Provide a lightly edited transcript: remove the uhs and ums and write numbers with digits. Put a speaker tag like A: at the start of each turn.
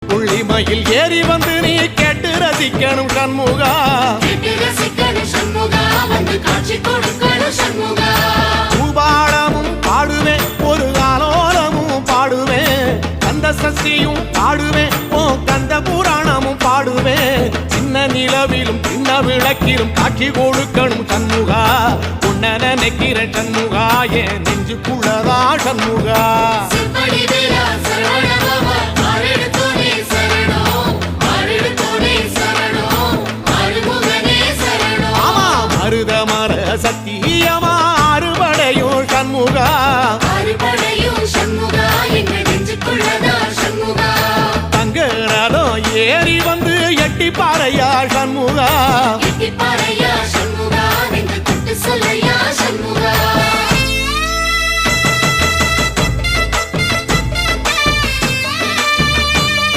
A: புள்ளிமயில் ஏறி வந்து நீ கேட்டு ரசிக்கணும் சண்முகா, பூபாடமும் பாடுவேன் ஒரு ஆலோலமும் பாடுவேன், கந்த சஷ்டியும் பாடுவேன் ஓ கந்த புராணமும் பாடுவேன், சின்ன நிலவிலும் சின்ன விளக்கிலும் காட்சி கொடுக்கணும் சண்முகா, உன்ன நினைக்கிற சண்முகா என் நெஞ்சுக்குள்ளதா சண்முகா. மருதமர சத்தியமா அறுபடையும் சண்முகா, தங்க ரதம் ஏறி வந்து எட்டி பாறையா சண்முகா,
B: சொல்ல